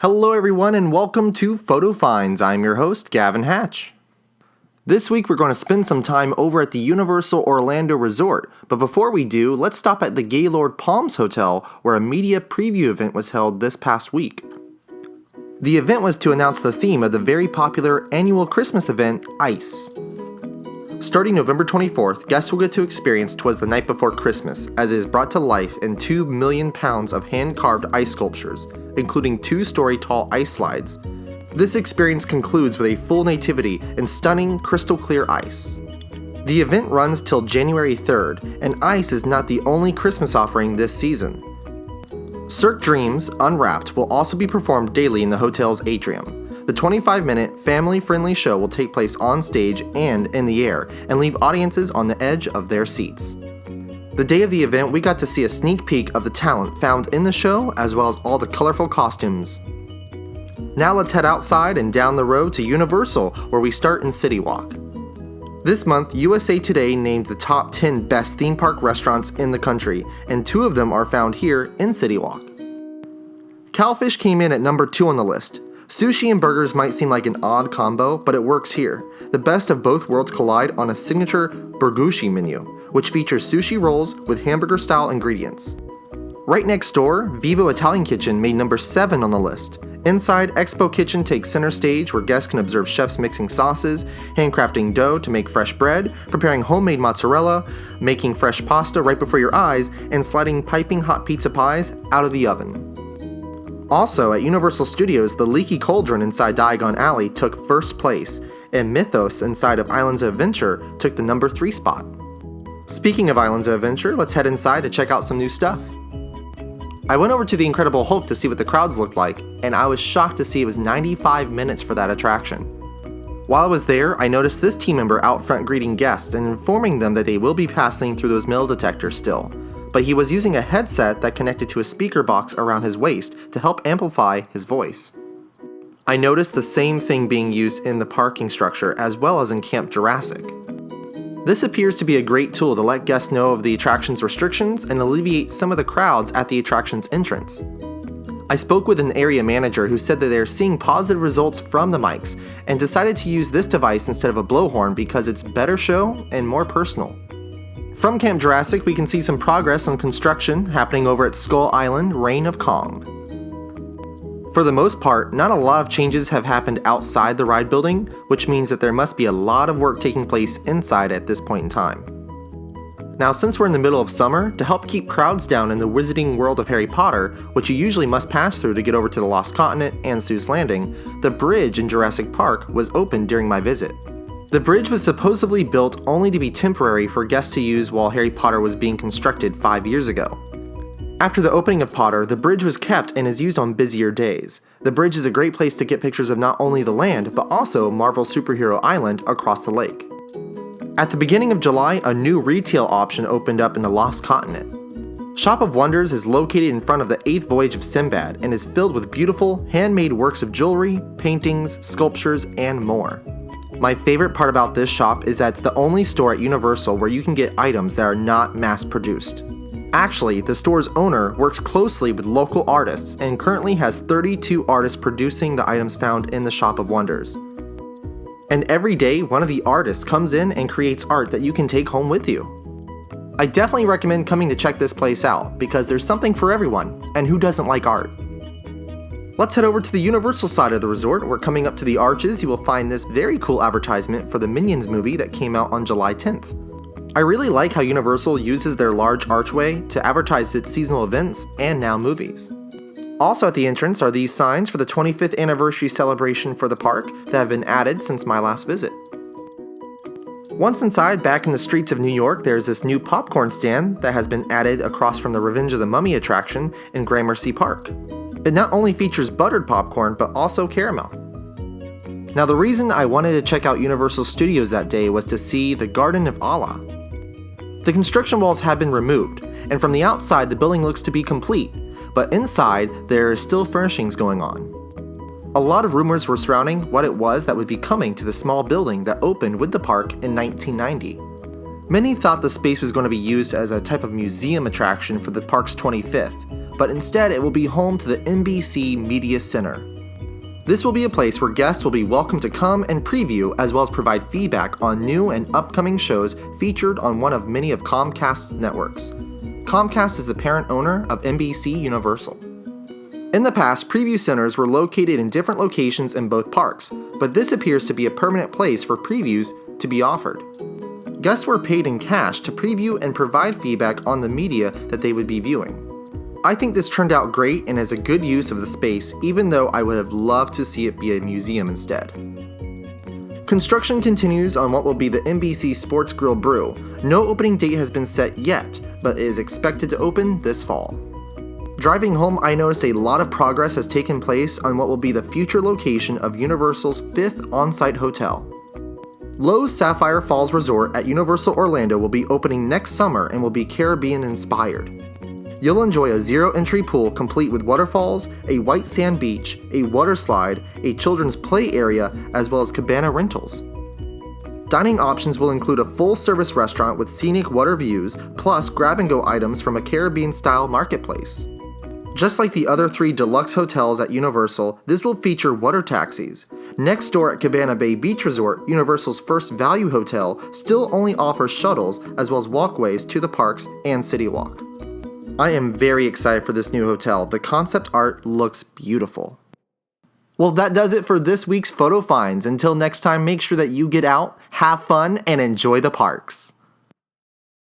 Hello everyone and welcome to Photo Finds. I'm your host, Gavin Hatch. This week we're going to spend some time over at the Universal Orlando Resort, but before we do, let's stop at the Gaylord Palms Hotel where a media preview event was held this past week. The event was to announce the theme of the very popular annual Christmas event, Ice. Starting November 24th, guests will get to experience 'Twas the Night Before Christmas, as it is brought to life in 2 million pounds of hand-carved ice sculptures, including 2-story tall ice slides. This experience concludes with a full nativity in stunning, crystal-clear ice. The event runs till January 3rd, and ice is not the only Christmas offering this season. Cirque Dreams Unwrapped will also be performed daily in the hotel's atrium. The 25-minute, family-friendly show will take place on stage and in the air, and leave audiences on the edge of their seats. The day of the event, we got to see a sneak peek of the talent found in the show, as well as all the colorful costumes. Now let's head outside and down the road to Universal, where we start in City Walk. This month, USA Today named the top 10 best theme park restaurants in the country, and 2 of them are found here in City Walk. Cowfish came in at number 2 on the list. Sushi and burgers might seem like an odd combo, but it works here. The best of both worlds collide on a signature burgushi menu, which features sushi rolls with hamburger-style ingredients. Right next door, Vivo Italian Kitchen made number 7 on the list. Inside, Expo Kitchen takes center stage where guests can observe chefs mixing sauces, handcrafting dough to make fresh bread, preparing homemade mozzarella, making fresh pasta right before your eyes, and sliding piping hot pizza pies out of the oven. Also, at Universal Studios, the Leaky Cauldron inside Diagon Alley took first place, and Mythos inside of Islands of Adventure took the number 3 spot. Speaking of Islands of Adventure, let's head inside to check out some new stuff. I went over to the Incredible Hulk to see what the crowds looked like, and I was shocked to see it was 95 minutes for that attraction. While I was there, I noticed this team member out front greeting guests and informing them that they will be passing through those metal detectors still, but he was using a headset that connected to a speaker box around his waist to help amplify his voice. I noticed the same thing being used in the parking structure as well as in Camp Jurassic. This appears to be a great tool to let guests know of the attraction's restrictions and alleviate some of the crowds at the attraction's entrance. I spoke with an area manager who said that they are seeing positive results from the mics and decided to use this device instead of a blowhorn because it's better show and more personal. From Camp Jurassic, we can see some progress on construction happening over at Skull Island, Reign of Kong. For the most part, not a lot of changes have happened outside the ride building, which means that there must be a lot of work taking place inside at this point in time. Now, since we're in the middle of summer, to help keep crowds down in the Wizarding World of Harry Potter, which you usually must pass through to get over to the Lost Continent and Seuss Landing, the bridge in Jurassic Park was opened during my visit. The bridge was supposedly built only to be temporary for guests to use while Harry Potter was being constructed 5 years ago. After the opening of Potter, the bridge was kept and is used on busier days. The bridge is a great place to get pictures of not only the land, but also Marvel Superhero Island across the lake. At the beginning of July, a new retail option opened up in the Lost Continent. Shop of Wonders is located in front of the 8th Voyage of Sinbad and is filled with beautiful, handmade works of jewelry, paintings, sculptures, and more. My favorite part about this shop is that it's the only store at Universal where you can get items that are not mass-produced. Actually, the store's owner works closely with local artists and currently has 32 artists producing the items found in the Shop of Wonders. And every day, one of the artists comes in and creates art that you can take home with you. I definitely recommend coming to check this place out because there's something for everyone, and who doesn't like art? Let's head over to the Universal side of the resort, where coming up to the arches you will find this very cool advertisement for the Minions movie that came out on July 10th. I really like how Universal uses their large archway to advertise its seasonal events and now movies. Also at the entrance are these signs for the 25th anniversary celebration for the park that have been added since my last visit. Once inside, back in the streets of New York, there's this new popcorn stand that has been added across from the Revenge of the Mummy attraction in Gramercy Park. It not only features buttered popcorn, but also caramel. Now, the reason I wanted to check out Universal Studios that day was to see the Garden of Allah. The construction walls have been removed, and from the outside the building looks to be complete, but inside there are still furnishings going on. A lot of rumors were surrounding what it was that would be coming to the small building that opened with the park in 1990. Many thought the space was going to be used as a type of museum attraction for the park's 25th, but instead it will be home to the NBC Media Center. This will be a place where guests will be welcome to come and preview as well as provide feedback on new and upcoming shows featured on one of many of Comcast's networks. Comcast is the parent owner of NBC Universal. In the past, preview centers were located in different locations in both parks, but this appears to be a permanent place for previews to be offered. Guests were paid in cash to preview and provide feedback on the media that they would be viewing. I think this turned out great and is a good use of the space, even though I would have loved to see it be a museum instead. Construction continues on what will be the NBC Sports Grill Brew. No opening date has been set yet, but it is expected to open this fall. Driving home, I noticed a lot of progress has taken place on what will be the future location of Universal's 5th on-site hotel. Lowe's Sapphire Falls Resort at Universal Orlando will be opening next summer and will be Caribbean-inspired. You'll enjoy a zero-entry pool complete with waterfalls, a white sand beach, a water slide, a children's play area, as well as cabana rentals. Dining options will include a full-service restaurant with scenic water views, plus grab-and-go items from a Caribbean-style marketplace. Just like the other 3 deluxe hotels at Universal, this will feature water taxis. Next door at Cabana Bay Beach Resort, Universal's first value hotel still only offers shuttles as well as walkways to the parks and City Walk. I am very excited for this new hotel. The concept art looks beautiful. Well, that does it for this week's Photo Finds. Until next time, make sure that you get out, have fun, and enjoy the parks.